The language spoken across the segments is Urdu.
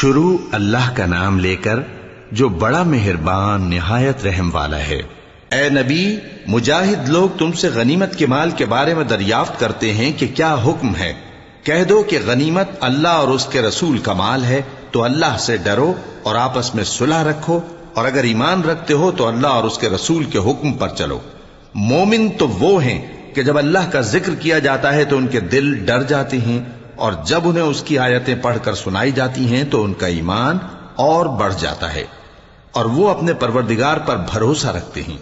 شروع اللہ کا نام لے کر جو بڑا مہربان نہایت رحم والا ہے۔ اے نبی، مجاہد لوگ تم سے غنیمت کے مال کے بارے میں دریافت کرتے ہیں کہ کیا حکم ہے۔ کہہ دو کہ غنیمت اللہ اور اس کے رسول کا مال ہے، تو اللہ سے ڈرو اور آپس میں صلح رکھو، اور اگر ایمان رکھتے ہو تو اللہ اور اس کے رسول کے حکم پر چلو۔ مومن تو وہ ہیں کہ جب اللہ کا ذکر کیا جاتا ہے تو ان کے دل ڈر جاتے ہیں، اور جب انہیں اس کی آیتیں پڑھ کر سنائی جاتی ہیں تو ان کا ایمان اور بڑھ جاتا ہے، اور وہ اپنے پروردگار پر بھروسہ رکھتے ہیں،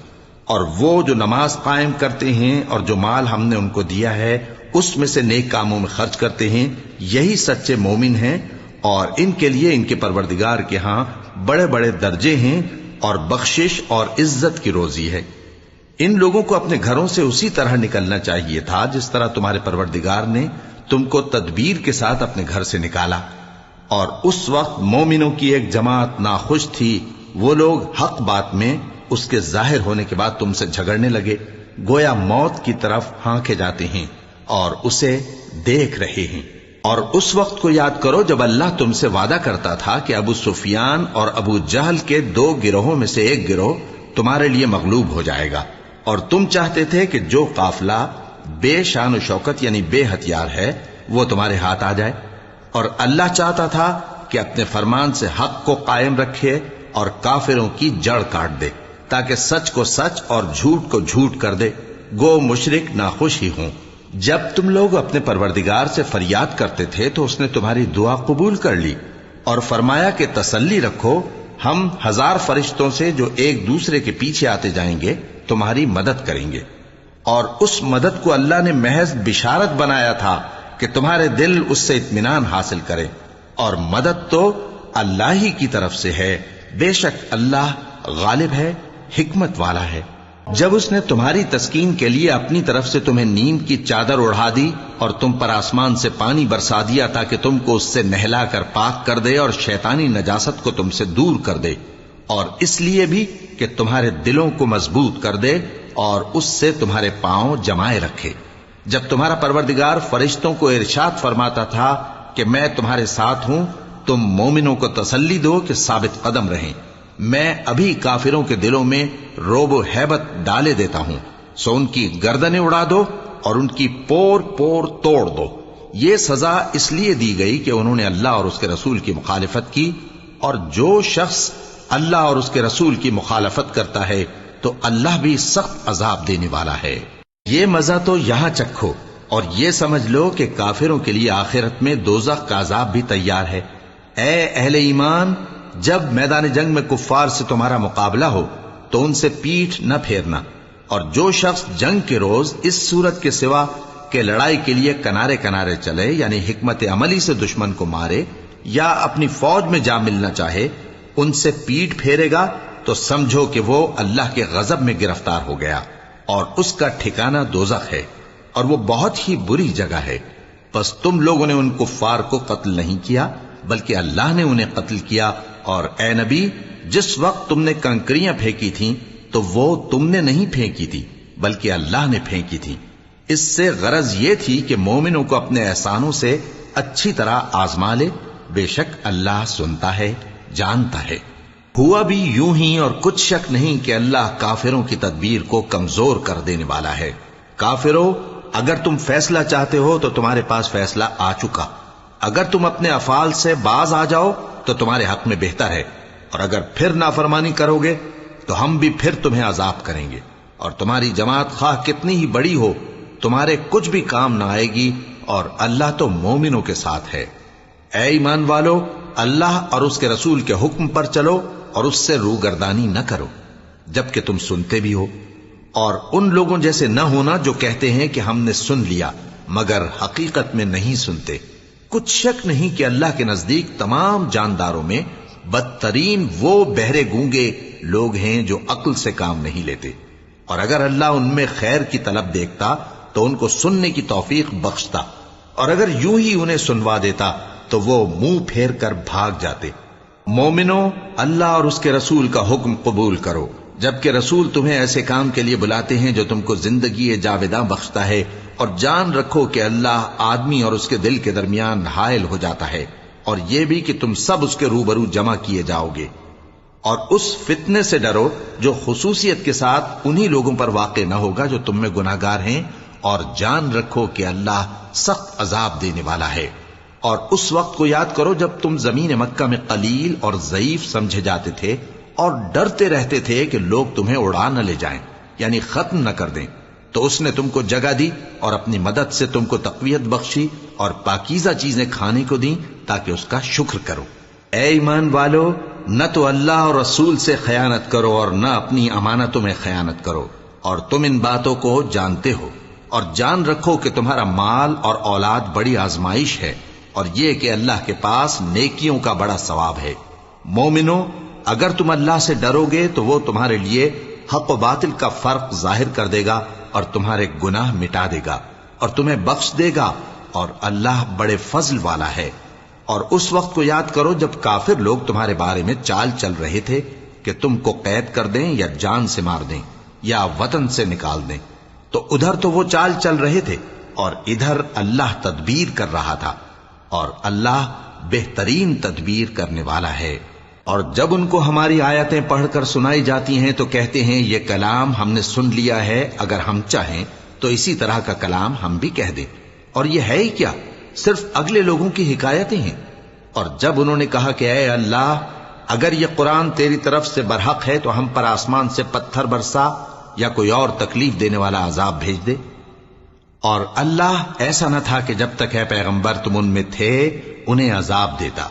اور وہ جو نماز قائم کرتے ہیں اور جو مال ہم نے ان کو دیا ہے اس میں سے نیک کاموں میں خرچ کرتے ہیں، یہی سچے مومن ہیں، اور ان کے لیے ان کے پروردگار کے ہاں بڑے بڑے درجے ہیں اور بخشش اور عزت کی روزی ہے۔ ان لوگوں کو اپنے گھروں سے اسی طرح نکلنا چاہیے تھا جس طرح تمہارے پروردگار نے تم کو تدبیر کے ساتھ اپنے گھر سے نکالا، اور اس وقت مومنوں کی ایک جماعت ناخوش تھی۔ وہ لوگ حق بات میں اس کے ظاہر ہونے کے بعد تم سے جھگڑنے لگے، گویا موت کی طرف ہانکے جاتے ہیں اور اسے دیکھ رہے ہیں۔ اور اس وقت کو یاد کرو جب اللہ تم سے وعدہ کرتا تھا کہ ابو سفیان اور ابو جہل کے 2 گروہوں میں سے ایک گروہ تمہارے لیے مغلوب ہو جائے گا، اور تم چاہتے تھے کہ جو قافلہ بے شان و شوکت یعنی بے ہتھیار ہے وہ تمہارے ہاتھ آ جائے، اور اللہ چاہتا تھا کہ اپنے فرمان سے حق کو قائم رکھے اور کافروں کی جڑ کاٹ دے، تاکہ سچ کو سچ اور جھوٹ کو جھوٹ کر دے، گو مشرک ناخوش ہی ہوں۔ جب تم لوگ اپنے پروردگار سے فریاد کرتے تھے تو اس نے تمہاری دعا قبول کر لی اور فرمایا کہ تسلی رکھو، ہم 1000 فرشتوں سے جو ایک دوسرے کے پیچھے آتے جائیں گے تمہاری مدد کریں گے۔ اور اس مدد کو اللہ نے محض بشارت بنایا تھا کہ تمہارے دل اس سے اطمینان حاصل کرے، اور مدد تو اللہ ہی کی طرف سے ہے، بے شک اللہ غالب ہے، حکمت والا ہے۔ جب اس نے تمہاری تسکین کے لیے اپنی طرف سے تمہیں نیند کی چادر اڑھا دی اور تم پر آسمان سے پانی برسا دیا تاکہ تم کو اس سے نہلا کر پاک کر دے اور شیطانی نجاست کو تم سے دور کر دے، اور اس لیے بھی کہ تمہارے دلوں کو مضبوط کر دے اور اس سے تمہارے پاؤں جمائے رکھے۔ جب تمہارا پروردگار فرشتوں کو ارشاد فرماتا تھا کہ میں تمہارے ساتھ ہوں، تم مومنوں کو تسلی دو کہ ثابت قدم رہیں، میں ابھی کافروں کے دلوں میں رعب و ہیبت ڈالے دیتا ہوں، سو ان کی گردنیں اڑا دو اور ان کی پور پور توڑ دو۔ یہ سزا اس لیے دی گئی کہ انہوں نے اللہ اور اس کے رسول کی مخالفت کی، اور جو شخص اللہ اور اس کے رسول کی مخالفت کرتا ہے تو اللہ بھی سخت عذاب دینے والا ہے۔ یہ مزہ تو یہاں چکھو، اور یہ سمجھ لو کہ کافروں کے لیے آخرت میں دوزخ کا عذاب بھی تیار ہے۔ اے اہل ایمان، جب میدان جنگ میں کفار سے تمہارا مقابلہ ہو تو ان سے پیٹھ نہ پھیرنا، اور جو شخص جنگ کے روز اس صورت کے سوا کہ لڑائی کے لیے کنارے کنارے چلے یعنی حکمت عملی سے دشمن کو مارے یا اپنی فوج میں جا ملنا چاہے، ان سے پیٹھ پھیرے گا تو سمجھو کہ وہ اللہ کے غضب میں گرفتار ہو گیا، اور اس کا ٹھکانہ دوزخ ہے، اور وہ بہت ہی بری جگہ ہے۔ پس تم لوگوں نے ان کفار کو قتل نہیں کیا بلکہ اللہ نے انہیں قتل کیا، اور اے نبی، جس وقت تم نے کنکریاں پھینکی تھیں تو وہ تم نے نہیں پھینکی تھی بلکہ اللہ نے پھینکی تھی۔ اس سے غرض یہ تھی کہ مومنوں کو اپنے احسانوں سے اچھی طرح آزما لے، بے شک اللہ سنتا ہے، جانتا ہے۔ ہوا بھی یوں ہی، اور کچھ شک نہیں کہ اللہ کافروں کی تدبیر کو کمزور کر دینے والا ہے۔ کافروں، اگر تم فیصلہ چاہتے ہو تو تمہارے پاس فیصلہ آ چکا، اگر تم اپنے افعال سے باز آ جاؤ تو تمہارے حق میں بہتر ہے، اور اگر پھر نافرمانی کرو گے تو ہم بھی پھر تمہیں عذاب کریں گے، اور تمہاری جماعت خواہ کتنی ہی بڑی ہو تمہارے کچھ بھی کام نہ آئے گی، اور اللہ تو مومنوں کے ساتھ ہے۔ اے ایمان والو، اللہ اور اس کے رسول کے حکم پر چلو اور اس سے روگردانی نہ کرو جبکہ تم سنتے بھی ہو، اور ان لوگوں جیسے نہ ہونا جو کہتے ہیں کہ ہم نے سن لیا مگر حقیقت میں نہیں سنتے۔ کچھ شک نہیں کہ اللہ کے نزدیک تمام جانداروں میں بدترین وہ بہرے گونگے لوگ ہیں جو عقل سے کام نہیں لیتے، اور اگر اللہ ان میں خیر کی طلب دیکھتا تو ان کو سننے کی توفیق بخشتا، اور اگر یوں ہی انہیں سنوا دیتا تو وہ منہ پھیر کر بھاگ جاتے۔ مومنوں، اللہ اور اس کے رسول کا حکم قبول کرو، جبکہ رسول تمہیں ایسے کام کے لیے بلاتے ہیں جو تم کو زندگی جاوداں بخشتا ہے، اور جان رکھو کہ اللہ آدمی اور اس کے دل کے درمیان حائل ہو جاتا ہے، اور یہ بھی کہ تم سب اس کے روبرو جمع کیے جاؤ گے. اور اس فتنے سے ڈرو جو خصوصیت کے ساتھ انہی لوگوں پر واقع نہ ہوگا جو تم میں گناہگار ہیں، اور جان رکھو کہ اللہ سخت عذاب دینے والا ہے. اور اس وقت کو یاد کرو جب تم زمین مکہ میں قلیل اور ضعیف سمجھے جاتے تھے اور ڈرتے رہتے تھے کہ لوگ تمہیں اڑا نہ لے جائیں، یعنی ختم نہ کر دیں. تو اس نے تم کو جگہ دی اور اپنی مدد سے تم کو تقویت بخشی اور پاکیزہ چیزیں کھانے کو دیں تاکہ اس کا شکر کرو. اے ایمان والو، نہ تو اللہ اور رسول سے خیانت کرو اور نہ اپنی امانتوں میں خیانت کرو، اور تم ان باتوں کو جانتے ہو. اور جان رکھو کہ تمہارا مال اور اولاد بڑی آزمائش ہے، اور یہ کہ اللہ کے پاس نیکیوں کا بڑا ثواب ہے. مومنو، اگر تم اللہ سے ڈرو گے تو وہ تمہارے لیے حق و باطل کا فرق ظاہر کر دے گا اور تمہارے گناہ مٹا دے گا اور تمہیں بخش دے گا، اور اللہ بڑے فضل والا ہے. اور اس وقت کو یاد کرو جب کافر لوگ تمہارے بارے میں چال چل رہے تھے کہ تم کو قید کر دیں یا جان سے مار دیں یا وطن سے نکال دیں. تو ادھر تو وہ چال چل رہے تھے اور ادھر اللہ تدبیر کر رہا تھا، اور اللہ بہترین تدبیر کرنے والا ہے. اور جب ان کو ہماری آیتیں پڑھ کر سنائی جاتی ہیں تو کہتے ہیں یہ کلام ہم نے سن لیا ہے، اگر ہم چاہیں تو اسی طرح کا کلام ہم بھی کہہ دیں. اور یہ ہے ہی کیا، صرف اگلے لوگوں کی حکایتیں ہیں. اور جب انہوں نے کہا کہ اے اللہ، اگر یہ قرآن تیری طرف سے برحق ہے تو ہم پر آسمان سے پتھر برسا یا کوئی اور تکلیف دینے والا عذاب بھیج دے. اور اللہ ایسا نہ تھا کہ جب تک اے پیغمبر تم ان میں تھے انہیں عذاب دیتا،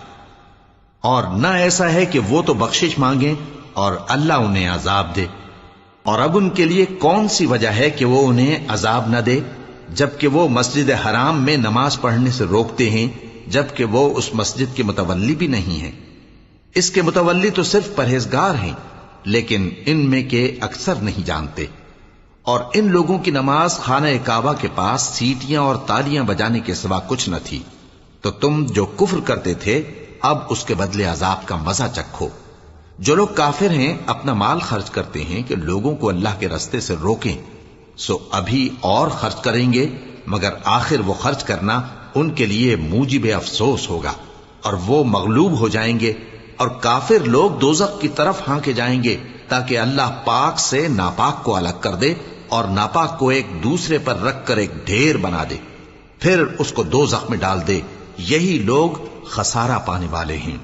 اور نہ ایسا ہے کہ وہ تو بخشش مانگیں اور اللہ انہیں عذاب دے. اور اب ان کے لیے کون سی وجہ ہے کہ وہ انہیں عذاب نہ دے، جبکہ وہ مسجد حرام میں نماز پڑھنے سے روکتے ہیں، جبکہ وہ اس مسجد کے متولی بھی نہیں ہیں. اس کے متولی تو صرف پرہیزگار ہیں، لیکن ان میں کے اکثر نہیں جانتے. اور ان لوگوں کی نماز خانہ کعبہ کے پاس سیٹیاں اور تالیاں بجانے کے سوا کچھ نہ تھی. تو تم جو کفر کرتے تھے اب اس کے بدلے عذاب کا مزہ چکھو. جو لوگ کافر ہیں اپنا مال خرچ کرتے ہیں کہ لوگوں کو اللہ کے رستے سے روکیں، سو ابھی اور خرچ کریں گے، مگر آخر وہ خرچ کرنا ان کے لیے موجب افسوس ہوگا اور وہ مغلوب ہو جائیں گے. اور کافر لوگ دوزخ کی طرف ہانکے جائیں گے تاکہ اللہ پاک سے ناپاک کو الگ کر دے اور ناپاک کو ایک دوسرے پر رکھ کر ایک ڈھیر بنا دے، پھر اس کو دوزخ میں ڈال دے. یہی لوگ خسارہ پانے والے ہیں.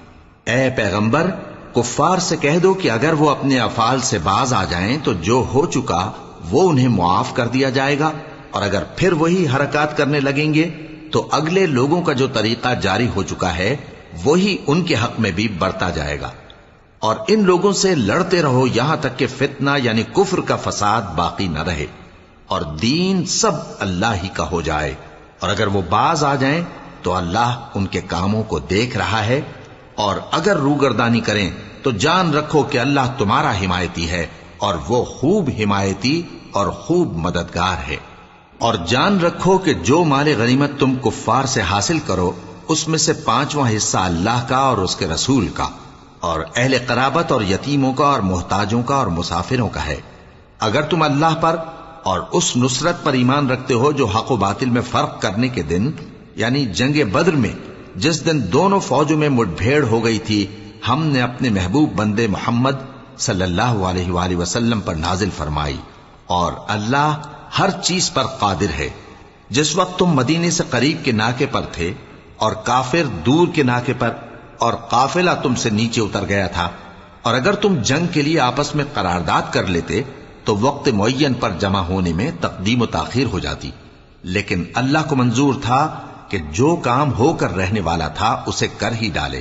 اے پیغمبر، کفار سے کہہ دو کہ اگر وہ اپنے افعال سے باز آ جائیں تو جو ہو چکا وہ انہیں معاف کر دیا جائے گا، اور اگر پھر وہی حرکات کرنے لگیں گے تو اگلے لوگوں کا جو طریقہ جاری ہو چکا ہے وہی ان کے حق میں بھی برتا جائے گا. اور ان لوگوں سے لڑتے رہو یہاں تک کہ فتنہ یعنی کفر کا فساد باقی نہ رہے اور دین سب اللہ ہی کا ہو جائے. اور اگر وہ باز آ جائیں تو اللہ ان کے کاموں کو دیکھ رہا ہے، اور اگر روگردانی کریں تو جان رکھو کہ اللہ تمہارا حمایتی ہے، اور وہ خوب حمایتی اور خوب مددگار ہے. اور جان رکھو کہ جو مال غنیمت تم کفار سے حاصل کرو اس میں سے 5واں حصہ اللہ کا اور اس کے رسول کا اور اہل قرابت اور یتیموں کا اور محتاجوں کا اور مسافروں کا ہے. اگر تم اللہ پر اور اس نصرت پر ایمان رکھتے ہو جو حق و باطل میں فرق کرنے کے دن یعنی جنگ بدر میں جس دن دونوں فوجوں میں مٹ بھیڑ ہو گئی تھی ہم نے اپنے محبوب بندے محمد صلی اللہ علیہ وآلہ وسلم پر نازل فرمائی، اور اللہ ہر چیز پر قادر ہے. جس وقت تم مدینے سے قریب کے ناکے پر تھے اور کافر دور کے ناکے پر، اور قافلہ تم سے نیچے اتر گیا تھا، اور اگر تم جنگ کے لیے آپس میں قرارداد کر لیتے تو وقت معین پر جمع ہونے میں تقدیم و تاخیر ہو جاتی، لیکن اللہ کو منظور تھا کہ جو کام ہو کر رہنے والا تھا اسے کر ہی ڈالے،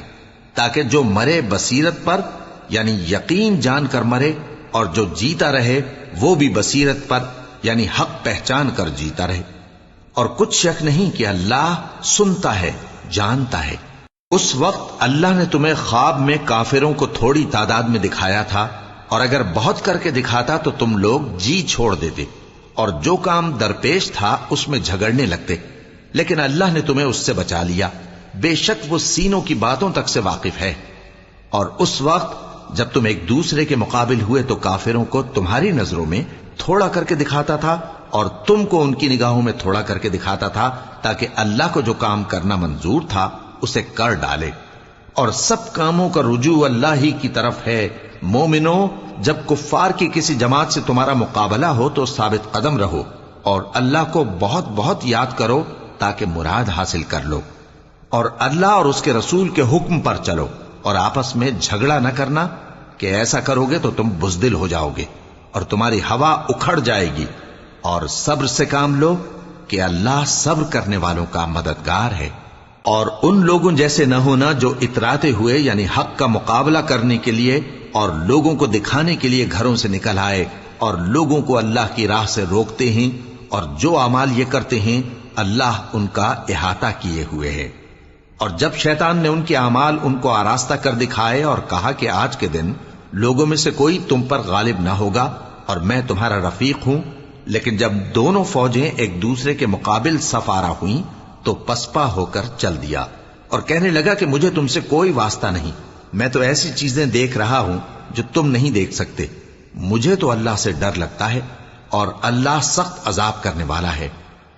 تاکہ جو مرے بصیرت پر یعنی یقین جان کر مرے، اور جو جیتا رہے وہ بھی بصیرت پر یعنی حق پہچان کر جیتا رہے. اور کچھ شک نہیں کہ اللہ سنتا ہے، جانتا ہے. اس وقت اللہ نے تمہیں خواب میں کافروں کو تھوڑی تعداد میں دکھایا تھا، اور اگر بہت کر کے دکھاتا تو تم لوگ جی چھوڑ دیتے اور جو کام درپیش تھا اس میں جھگڑنے لگتے، لیکن اللہ نے تمہیں اس سے بچا لیا. بے شک وہ سینوں کی باتوں تک سے واقف ہے. اور اس وقت جب تم ایک دوسرے کے مقابل ہوئے تو کافروں کو تمہاری نظروں میں تھوڑا کر کے دکھاتا تھا اور تم کو ان کی نگاہوں میں تھوڑا کر کے دکھاتا تھا، تاکہ اللہ کو جو کام کرنا منظور تھا اسے کر ڈالے، اور سب کاموں کا رجوع اللہ ہی کی طرف ہے۔ مومنو، جب کفار کی کسی جماعت سے تمہارا مقابلہ ہو تو ثابت قدم رہو اور اللہ کو بہت بہت یاد کرو تاکہ مراد حاصل کر لو، اور اللہ اور اس کے رسول کے حکم پر چلو، اور آپس میں جھگڑا نہ کرنا کہ ایسا کرو گے تو تم بزدل ہو جاؤ گے اور تمہاری ہوا اکھڑ جائے گی، اور صبر سے کام لو کہ اللہ صبر کرنے والوں کا مددگار ہے۔ اور ان لوگوں جیسے نہ ہونا جو اتراتے ہوئے یعنی حق کا مقابلہ کرنے کے لیے اور لوگوں کو دکھانے کے لیے گھروں سے نکل آئے اور لوگوں کو اللہ کی راہ سے روکتے ہیں، اور جو اعمال یہ کرتے ہیں اللہ ان کا احاطہ کیے ہوئے ہے۔ اور جب شیطان نے ان کے اعمال ان کو آراستہ کر دکھائے اور کہا کہ آج کے دن لوگوں میں سے کوئی تم پر غالب نہ ہوگا اور میں تمہارا رفیق ہوں، لیکن جب دونوں فوجیں ایک دوسرے کے مقابل صف آرا ہوئیں تو پسپا ہو کر چل دیا اور کہنے لگا کہ مجھے تم سے کوئی واسطہ نہیں، میں تو ایسی چیزیں دیکھ رہا ہوں جو تم نہیں دیکھ سکتے، مجھے تو اللہ سے ڈر لگتا ہے اور اللہ سخت عذاب کرنے والا ہے۔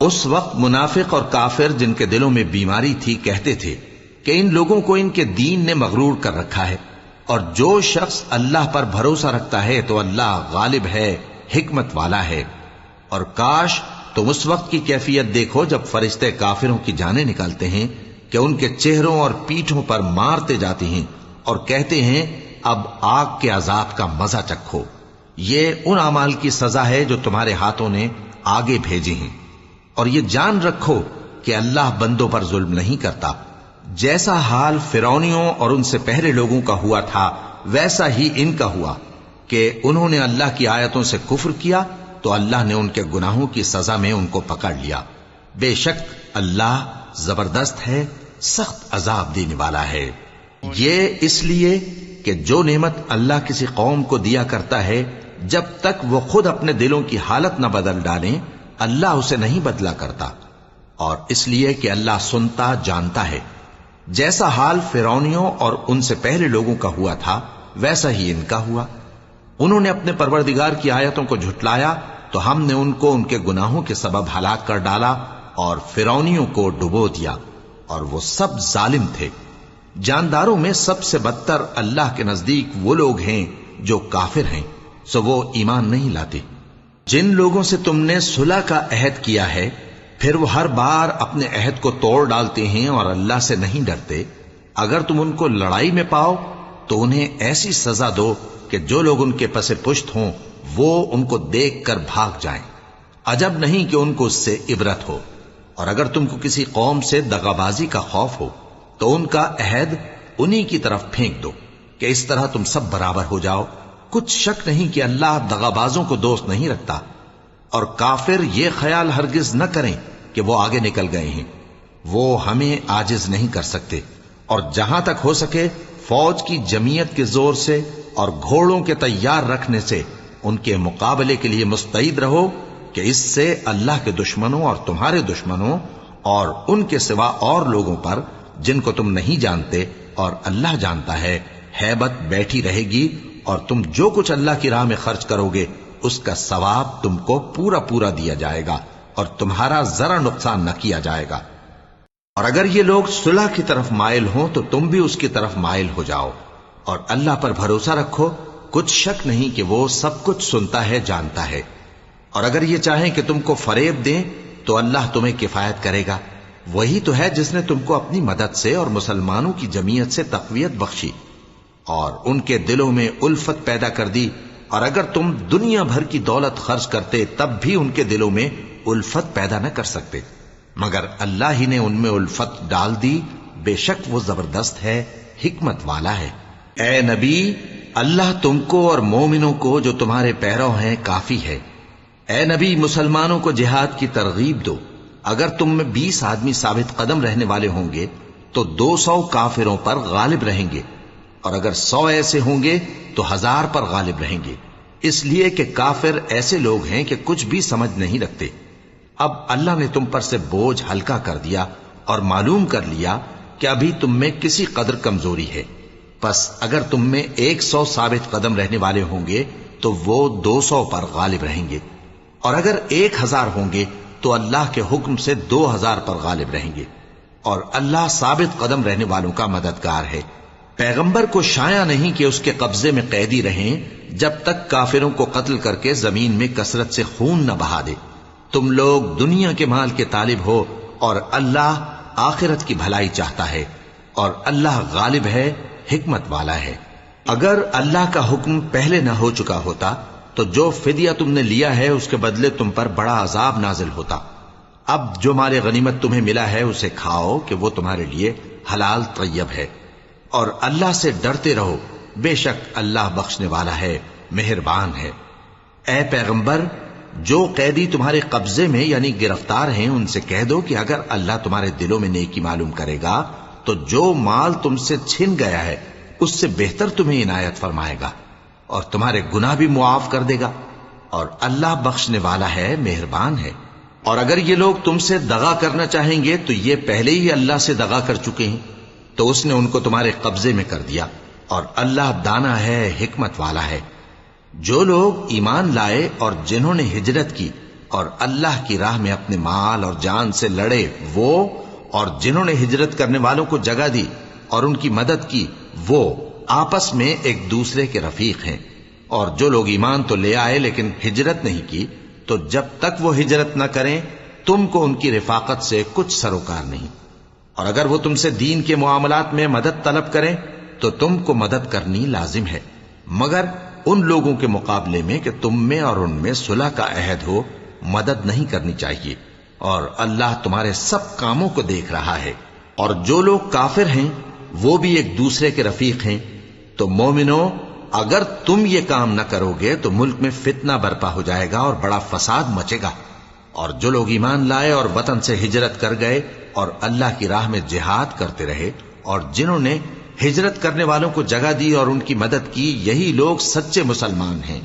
اس وقت منافق اور کافر جن کے دلوں میں بیماری تھی کہتے تھے کہ ان لوگوں کو ان کے دین نے مغرور کر رکھا ہے، اور جو شخص اللہ پر بھروسہ رکھتا ہے تو اللہ غالب ہے، حکمت والا ہے۔ اور کاش تم اس وقت کی کیفیت دیکھو جب فرشتے کافروں کی جانیں نکالتے ہیں کہ ان کے چہروں اور پیٹھوں پر مارتے جاتے ہیں اور کہتے ہیں اب آگ کے عذاب کا مزہ چکھو، یہ ان اعمال کی سزا ہے جو تمہارے ہاتھوں نے آگے بھیجے ہیں، اور یہ جان رکھو کہ اللہ بندوں پر ظلم نہیں کرتا۔ جیسا حال فرعونیوں اور ان سے پہلے لوگوں کا ہوا تھا ویسا ہی ان کا ہوا کہ انہوں نے اللہ کی آیتوں سے کفر کیا تو اللہ نے ان کے گناہوں کی سزا میں ان کو پکڑ لیا۔ بے شک اللہ زبردست ہے، سخت عذاب دینے والا ہے۔ یہ اس لیے کہ جو نعمت اللہ کسی قوم کو دیا کرتا ہے جب تک وہ خود اپنے دلوں کی حالت نہ بدل ڈالیں اللہ اسے نہیں بدلا کرتا، اور اس لیے کہ اللہ سنتا جانتا ہے۔ جیسا حال فرعونیوں اور ان سے پہلے لوگوں کا ہوا تھا ویسا ہی ان کا ہوا۔ انہوں نے اپنے پروردگار کی آیتوں کو جھٹلایا تو ہم نے ان کو ان کے گناہوں کے سبب ہلاک کر ڈالا اور فرعونیوں کو ڈبو دیا، اور وہ سب ظالم تھے۔ جانداروں میں سب سے بدتر اللہ کے نزدیک وہ لوگ ہیں جو کافر ہیں، سو وہ ایمان نہیں لاتے۔ جن لوگوں سے تم نے صلح کا عہد کیا ہے پھر وہ ہر بار اپنے عہد کو توڑ ڈالتے ہیں اور اللہ سے نہیں ڈرتے، اگر تم ان کو لڑائی میں پاؤ تو انہیں ایسی سزا دو کہ جو لوگ ان کے پس پشت ہوں وہ ان کو دیکھ کر بھاگ جائیں، عجب نہیں کہ ان کو اس سے عبرت ہو۔ اور اگر تم کو کسی قوم سے دغابازی کا خوف ہو تو ان کا عہد انہی کی طرف پھینک دو کہ اس طرح تم سب برابر ہو جاؤ۔ کچھ شک نہیں کہ اللہ دغابازوں کو دوست نہیں رکھتا، اور کافر یہ خیال ہرگز نہ کریں کہ وہ آگے نکل گئے ہیں، وہ ہمیں عاجز نہیں کر سکتے۔ اور جہاں تک ہو سکے فوج کی جمعیت کے زور سے اور گھوڑوں کے تیار رکھنے سے ان کے مقابلے کے لیے مستعد رہو کہ اس سے اللہ کے دشمنوں اور تمہارے دشمنوں اور ان کے سوا اور لوگوں پر جن کو تم نہیں جانتے اور اللہ جانتا ہے ہیبت بیٹھی رہے گی، اور تم جو کچھ اللہ کی راہ میں خرچ کرو گے اس کا ثواب تم کو پورا پورا دیا جائے گا اور تمہارا ذرا نقصان نہ کیا جائے گا۔ اور اگر یہ لوگ صلح کی طرف مائل ہوں تو تم بھی اس کی طرف مائل ہو جاؤ، اور اللہ پر بھروسہ رکھو، کچھ شک نہیں کہ وہ سب کچھ سنتا ہے، جانتا ہے۔ اور اگر یہ چاہیں کہ تم کو فریب دیں تو اللہ تمہیں کفایت کرے گا، وہی تو ہے جس نے تم کو اپنی مدد سے اور مسلمانوں کی جمعیت سے تقویت بخشی اور ان کے دلوں میں الفت پیدا کر دی، اور اگر تم دنیا بھر کی دولت خرچ کرتے تب بھی ان کے دلوں میں الفت پیدا نہ کر سکتے، مگر اللہ ہی نے ان میں الفت ڈال دی، بے شک وہ زبردست ہے، حکمت والا ہے۔ اے نبی، اللہ تم کو اور مومنوں کو جو تمہارے پیرو ہیں کافی ہے۔ اے نبی، مسلمانوں کو جہاد کی ترغیب دو۔ اگر تم میں 20 آدمی ثابت قدم رہنے والے ہوں گے تو 200 کافروں پر غالب رہیں گے، اور اگر 100 ایسے ہوں گے تو 1000 پر غالب رہیں گے، اس لیے کہ کافر ایسے لوگ ہیں کہ کچھ بھی سمجھ نہیں رکھتے۔ اب اللہ نے تم پر سے بوجھ ہلکا کر دیا اور معلوم کر لیا کہ ابھی تم میں کسی قدر کمزوری ہے، پس اگر تم میں 100 ثابت قدم رہنے والے ہوں گے تو وہ 200 پر غالب رہیں گے، اور اگر 1000 ہوں گے تو اللہ کے حکم سے 2000 پر غالب رہیں گے، اور اللہ ثابت قدم رہنے والوں کا مددگار ہے۔ پیغمبر کو شایع نہیں کہ اس کے قبضے میں قیدی رہیں جب تک کافروں کو قتل کر کے زمین میں کثرت سے خون نہ بہا دے۔ تم لوگ دنیا کے مال کے طالب ہو اور اللہ آخرت کی بھلائی چاہتا ہے، اور اللہ غالب ہے، حکمت والا ہے۔ اگر اللہ کا حکم پہلے نہ ہو چکا ہوتا تو جو فدیہ تم نے لیا ہے اس کے بدلے تم پر بڑا عذاب نازل ہوتا۔ اب جو مال غنیمت تمہیں ملا ہے اسے کھاؤ کہ وہ تمہارے لیے حلال طیب ہے، اور اللہ سے ڈرتے رہو، بے شک اللہ بخشنے والا ہے، مہربان ہے۔ اے پیغمبر، جو قیدی تمہارے قبضے میں یعنی گرفتار ہیں ان سے کہہ دو کہ اگر اللہ تمہارے دلوں میں نیکی معلوم کرے گا تو جو مال تم سے چھن گیا ہے اس سے بہتر تمہیں عنایت فرمائے گا اور تمہارے گناہ بھی معاف کر دے گا، اور اللہ بخشنے والا ہے، مہربان ہے۔ اور اگر یہ لوگ تم سے دغا کرنا چاہیں گے تو یہ پہلے ہی اللہ سے دغا کر چکے ہیں، تو اس نے ان کو تمہارے قبضے میں کر دیا، اور اللہ دانا ہے، حکمت والا ہے۔ جو لوگ ایمان لائے اور جنہوں نے ہجرت کی اور اللہ کی راہ میں اپنے مال اور جان سے لڑے، وہ اور جنہوں نے ہجرت کرنے والوں کو جگہ دی اور ان کی مدد کی، وہ آپس میں ایک دوسرے کے رفیق ہیں۔ اور جو لوگ ایمان تو لے آئے لیکن ہجرت نہیں کی، تو جب تک وہ ہجرت نہ کریں تم کو ان کی رفاقت سے کچھ سروکار نہیں، اور اگر وہ تم سے دین کے معاملات میں مدد طلب کریں تو تم کو مدد کرنی لازم ہے، مگر ان لوگوں کے مقابلے میں کہ تم میں اور ان میں صلح کا عہد ہو مدد نہیں کرنی چاہیے، اور اللہ تمہارے سب کاموں کو دیکھ رہا ہے۔ اور جو لوگ کافر ہیں وہ بھی ایک دوسرے کے رفیق ہیں۔ تو مومنو، اگر تم یہ کام نہ کرو گے تو ملک میں فتنہ برپا ہو جائے گا اور بڑا فساد مچے گا۔ اور جو لوگ ایمان لائے اور وطن سے ہجرت کر گئے اور اللہ کی راہ میں جہاد کرتے رہے، اور جنہوں نے ہجرت کرنے والوں کو جگہ دی اور ان کی مدد کی، یہی لوگ سچے مسلمان ہیں۔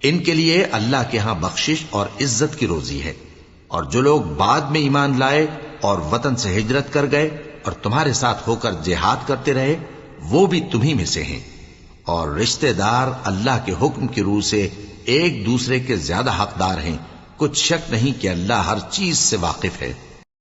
ان کے لیے اللہ کے ہاں بخشش اور عزت کی روزی ہے۔ اور جو لوگ بعد میں ایمان لائے اور وطن سے ہجرت کر گئے اور تمہارے ساتھ ہو کر جہاد کرتے رہے، وہ بھی تمہیں میں سے ہیں۔ اور رشتہ دار اللہ کے حکم کی روح سے ایک دوسرے کے زیادہ حقدار ہیں، کچھ شک نہیں کہ اللہ ہر چیز سے واقف ہے۔